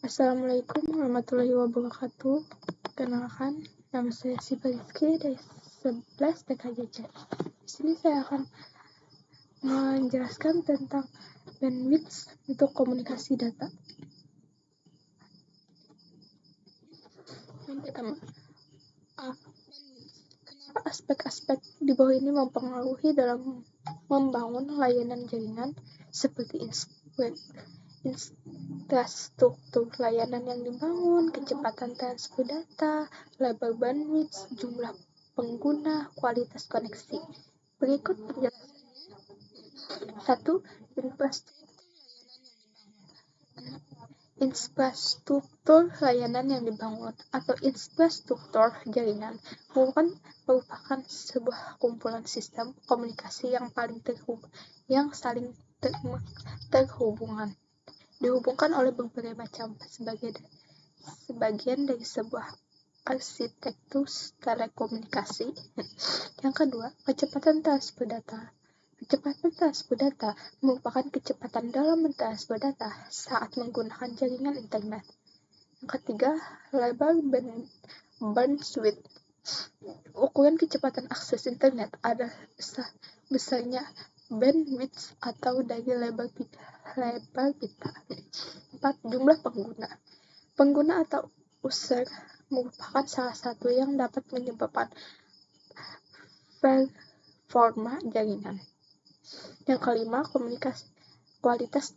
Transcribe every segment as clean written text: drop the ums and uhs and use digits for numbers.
Assalamualaikum warahmatullahi wabarakatuh. Kenalkan, nama saya Siva Rizky dari 11 TKJC. Di sini saya akan menjelaskan tentang bandwidth untuk komunikasi data. Yang pertama, kenapa aspek-aspek di bawah ini mempengaruhi dalam membangun layanan jaringan seperti infrastruktur layanan yang dibangun, kecepatan transfer data, lebar bandwidth, jumlah pengguna, kualitas koneksi. Berikut penjelasannya. 1. Infrastruktur layanan yang dibangun atau infrastruktur jaringan merupakan sebuah kumpulan sistem komunikasi yang saling dihubungkan oleh berbagai macam sebagian dari sebuah arsitektur telekomunikasi. Yang kedua, kecepatan transfer data. Kecepatan transfer data merupakan kecepatan dalam mentransfer data saat menggunakan jaringan internet. Yang ketiga, lebar bandwidth. Ukuran kecepatan akses internet adalah besarnya bandwidth atau dari lebar pita. 4. Jumlah pengguna. Pengguna atau user merupakan salah satu yang dapat menyebabkan performa jaringan. Yang kelima, kualitas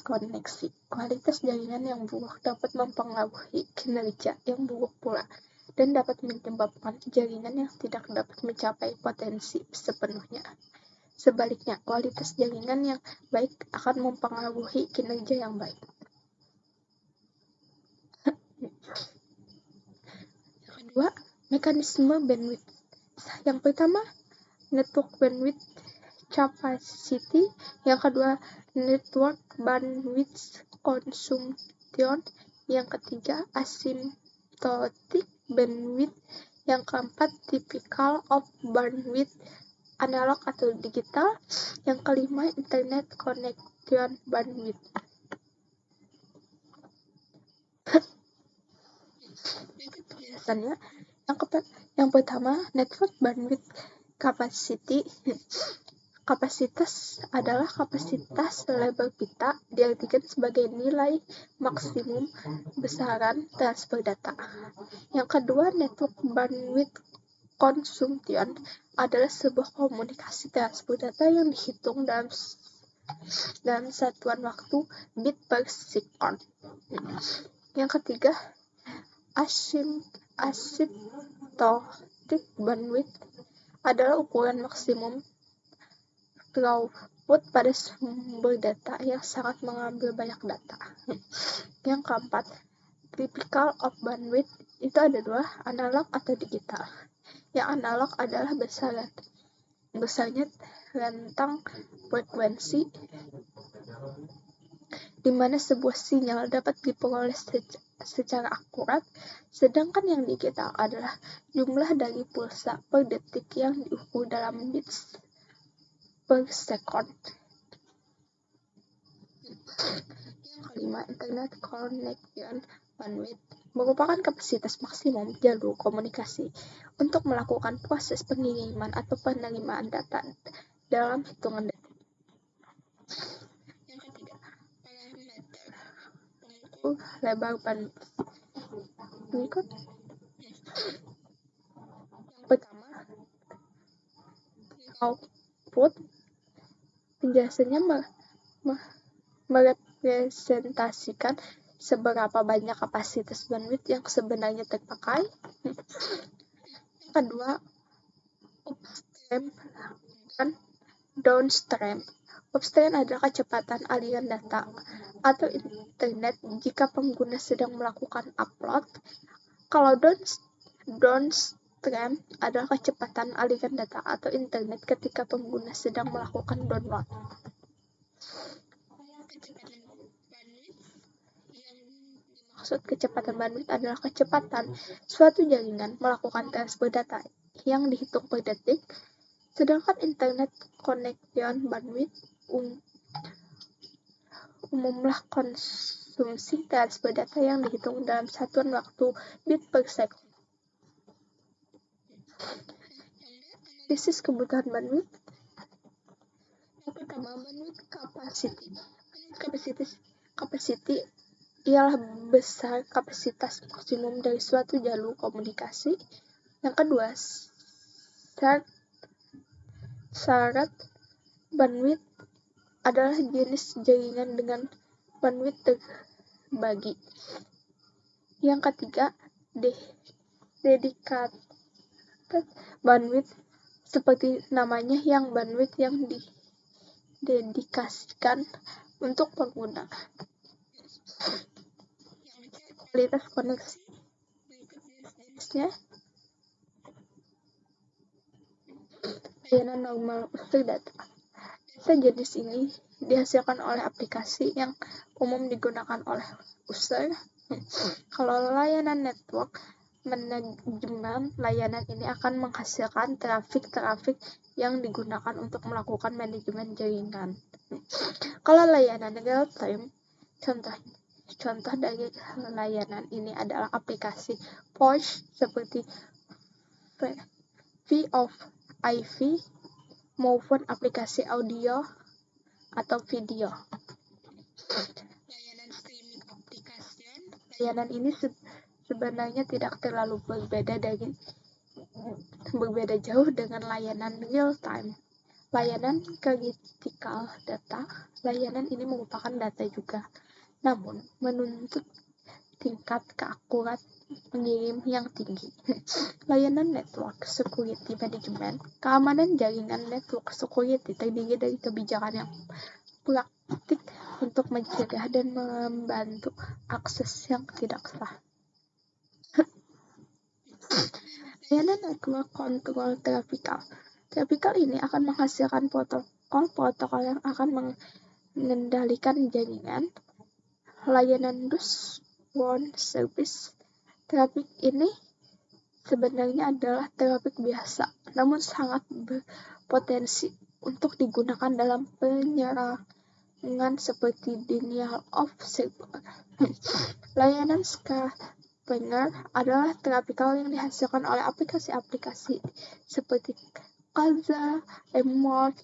koneksi. Kualitas jaringan yang buruk dapat mempengaruhi kinerja yang buruk pula dan dapat menyebabkan jaringan yang tidak dapat mencapai potensi sepenuhnya. Sebaliknya, kualitas jaringan yang baik akan mempengaruhi kinerja yang baik. Yang kedua, mekanisme bandwidth. Yang pertama, network bandwidth capacity. Yang kedua, network bandwidth consumption. Yang ketiga, asymptotic bandwidth. Yang keempat, typical of bandwidth, analog atau digital. Yang kelima, internet connection bandwidth. Penjelasannya, yang pertama, network bandwidth capacity. Kapasitas adalah kapasitas lebar pita, diartikan sebagai nilai maksimum besaran transfer data. Yang kedua, network bandwidth consumption adalah sebuah komunikasi transfer data yang dihitung dalam satuan waktu bit per second. Yang ketiga, asymptotic bandwidth adalah ukuran maksimum throughput pada sumber data yang sangat mengambil banyak data. Yang keempat, typical of bandwidth itu ada dua, analog atau digital. Yang analog adalah besarnya rentang frekuensi di mana sebuah sinyal dapat diperoleh secara akurat, sedangkan yang digital adalah jumlah dari pulsa per detik yang diukur dalam bits per second. Yang kelima, internet connection bandwidth merupakan kapasitas maksimum jalur komunikasi untuk melakukan proses pengiriman atau penerimaan data dalam hitungan detik. Yang ketiga, parameter pengukur lebar bandwidth. Berikut. Yang pertama, output. Penjelasannya merepresentasikan seberapa banyak kapasitas bandwidth yang sebenarnya terpakai. Yang kedua, upstream dan downstream. Upstream adalah kecepatan aliran data atau internet jika pengguna sedang melakukan upload. Kalau downstream adalah kecepatan aliran data atau internet ketika pengguna sedang melakukan download. Kecepatan bandwidth adalah kecepatan suatu jaringan melakukan transfer data yang dihitung per detik, sedangkan internet connection bandwidth umumlah asumsi transfer data yang dihitung dalam satuan waktu bit per second. Analisis kebutuhan bandwidth. Yang pertama, bandwidth capacity. Capacity ialah besar kapasitas maksimum dari suatu jalur komunikasi. Yang kedua, syarat bandwidth adalah jenis jaringan dengan bandwidth terbagi. Yang ketiga, dedicated bandwidth, seperti namanya, yang bandwidth yang didedikasikan untuk pengguna. Kualitas koneksi. Berikut jenis-jenisnya. Layanan normal user data. Data jenis ini dihasilkan oleh aplikasi yang umum digunakan oleh user. Kalau layanan network manajemen, layanan ini akan menghasilkan trafik yang digunakan untuk melakukan manajemen jaringan. Kalau layanan real time, contoh dari layanan ini adalah aplikasi voice seperti VoIP maupun aplikasi audio atau video. Layanan streaming application. Layanan ini sebenarnya tidak terlalu berbeda jauh dengan layanan real time. Layanan critical data. Layanan ini merupakan data juga, namun menuntut tingkat keakurat pengirim yang tinggi. Layanan network security management. Keamanan jaringan network security terdiri dari kebijakan yang praktik untuk mencegah dan membantu akses yang tidak sah. Layanan network control graphical. Graphical ini akan menghasilkan protokol yang akan mengendalikan jaringan. Layanan Dust One Service. Trafik ini sebenarnya adalah trafik biasa, namun sangat berpotensi untuk digunakan dalam penyerangan seperti denial of service. Layanan scavenger adalah trafik yang dihasilkan oleh aplikasi-aplikasi seperti Kaza, Emote,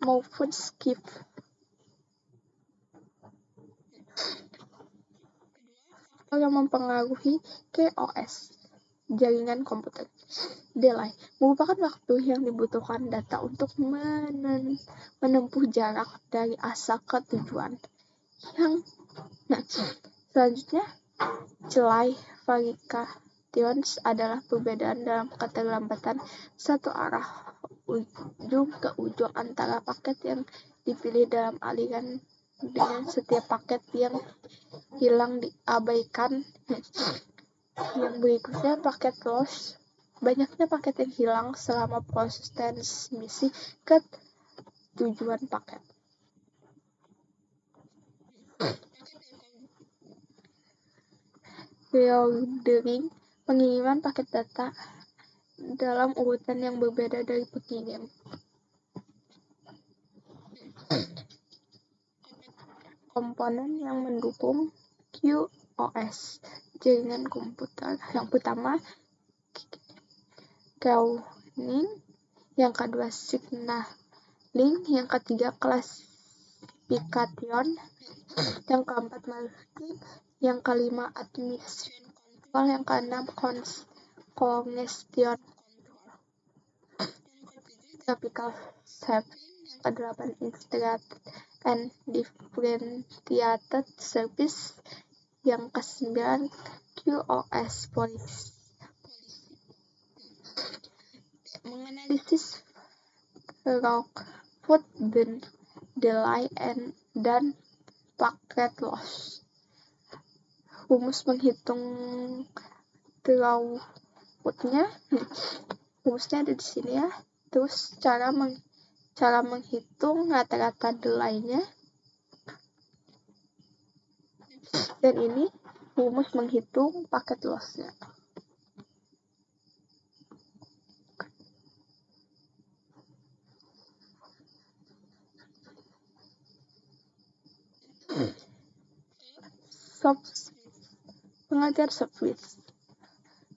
maupun Skip. Faktor yang mempengaruhi QoS jaringan komputer. Delay merupakan waktu yang dibutuhkan data untuk menempuh jarak dari asal ke tujuan. Selanjutnya, delay variations adalah perbedaan dalam keterlambatan satu arah ujung ke ujung antara paket yang dipilih dalam aliran dengan setiap paket yang hilang diabaikan. Yang berikutnya, paket loss. Banyaknya paket yang hilang selama proses transmisi ke tujuan paket. Reordering, pengiriman paket data dalam urutan yang berbeda dari pengirim. Komponen yang mendukung QoS jaringan komputer. Yang pertama, queuing. Yang kedua, signaling. Yang ketiga, classification. Yang keempat, marking. Yang kelima, admission control. Yang keenam, congestion control. Yang ketujuh, graphical shaping. Yang kedelapan, integrated and differentiated service. Yang kesembilan, QoS policy. Menganalisis throughput, delay, dan packet loss. Rumus menghitung throughputnya. Rumusnya ada di sini ya. Terus cara menghitung rata-rata delay-nya. Dan ini rumus menghitung paket loss-nya. Pengertian software.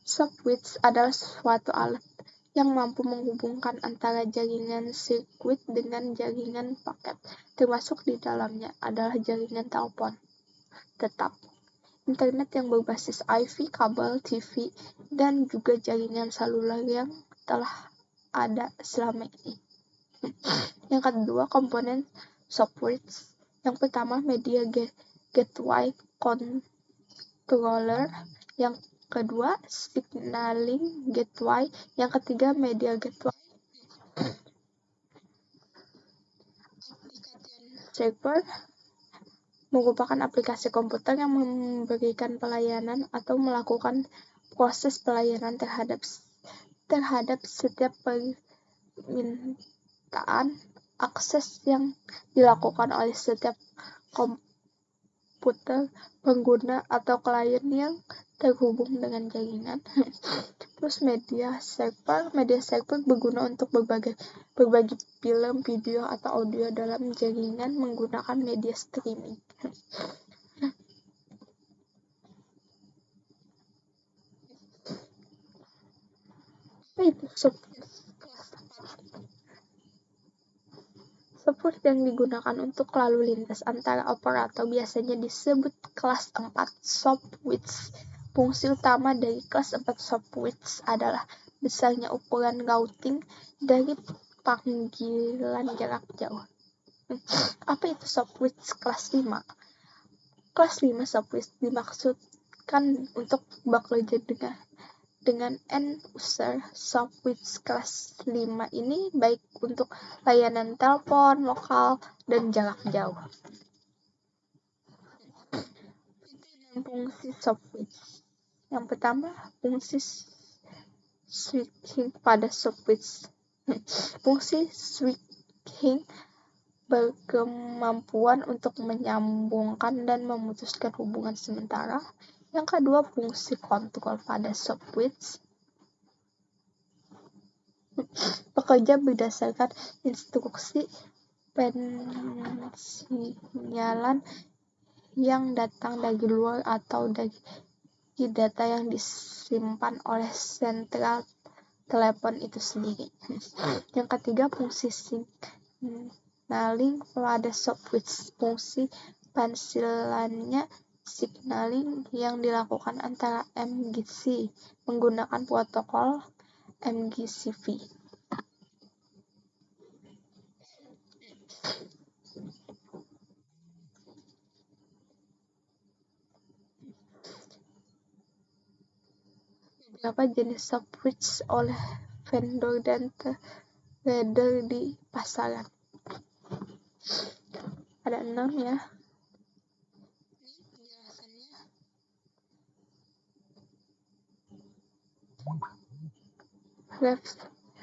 Software adalah suatu alat yang mampu menghubungkan antara jaringan sirkuit dengan jaringan paket, termasuk di dalamnya adalah jaringan telepon tetap, internet yang berbasis IP, kabel TV, dan juga jaringan seluler yang telah ada selama ini. Yang kedua, komponen software. Yang pertama, media gateway controller. Yang kedua, signaling gateway. Yang ketiga, media gateway. Server merupakan aplikasi komputer yang memberikan pelayanan atau melakukan proses pelayanan terhadap setiap permintaan akses yang dilakukan oleh setiap komputer pengguna atau klien yang terhubung dengan jaringan. Terus media server berguna untuk berbagi film, video, atau audio dalam jaringan menggunakan media streaming. Itu software yang digunakan untuk lalu lintas antara operator biasanya disebut kelas 4 software. Fungsi utama dari kelas 4 software adalah besarnya ukuran routing dari panggilan jarak jauh. Apa itu software kelas 5? Kelas 5 software dimaksudkan untuk bekerja dengan end user. Software kelas 5 ini baik untuk layanan telepon lokal dan jarak jauh. Fungsi software. Yang pertama, fungsi switching pada software. Fungsi switching berkemampuan untuk menyambungkan dan memutuskan hubungan sementara. Yang kedua, fungsi kontrol pada software bekerja berdasarkan instruksi pensinyalan yang datang dari luar atau dari data yang disimpan oleh sentral telepon itu sendiri. Yang ketiga, fungsi signaling pada software. Fungsi pensinyalannya signaling yang dilakukan antara MGC menggunakan protokol MGCV. Beberapa jenis software oleh vendor dan trader di pasaran. Ada 6 ya.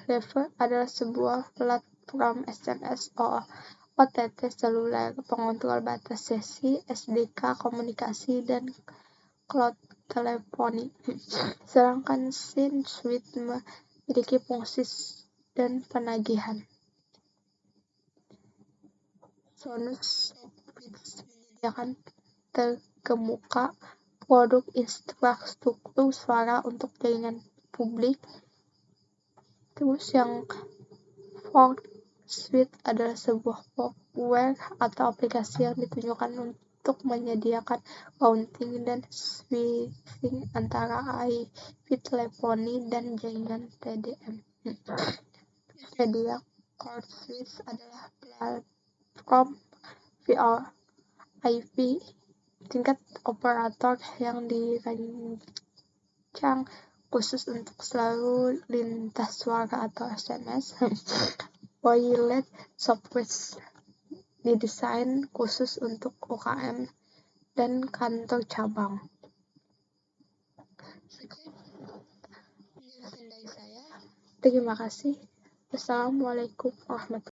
Rever adalah sebuah platform SMS OTT seluler, pengontrol batas sesi, SDK komunikasi, dan cloud teleponi. Sedangkan SYN-Suite memiliki fungsi dan penagihan. Sonus Software menyediakan terkemuka produk infrastruktur suara untuk jaringan publik. Terus yang Fork Suite adalah sebuah software atau aplikasi yang ditujukan untuk menyediakan routing dan switching antara IP teleponi dan jaringan TDM. Media Core Suite adalah platform VoIP tingkat operator yang dirancang khusus untuk selalu lintas suara atau SMS. Wireless software didesain khusus untuk UKM dan kantor cabang. Penjelasan dari saya. Terima kasih. Wassalamualaikum warahmatullahi wabarakatuh.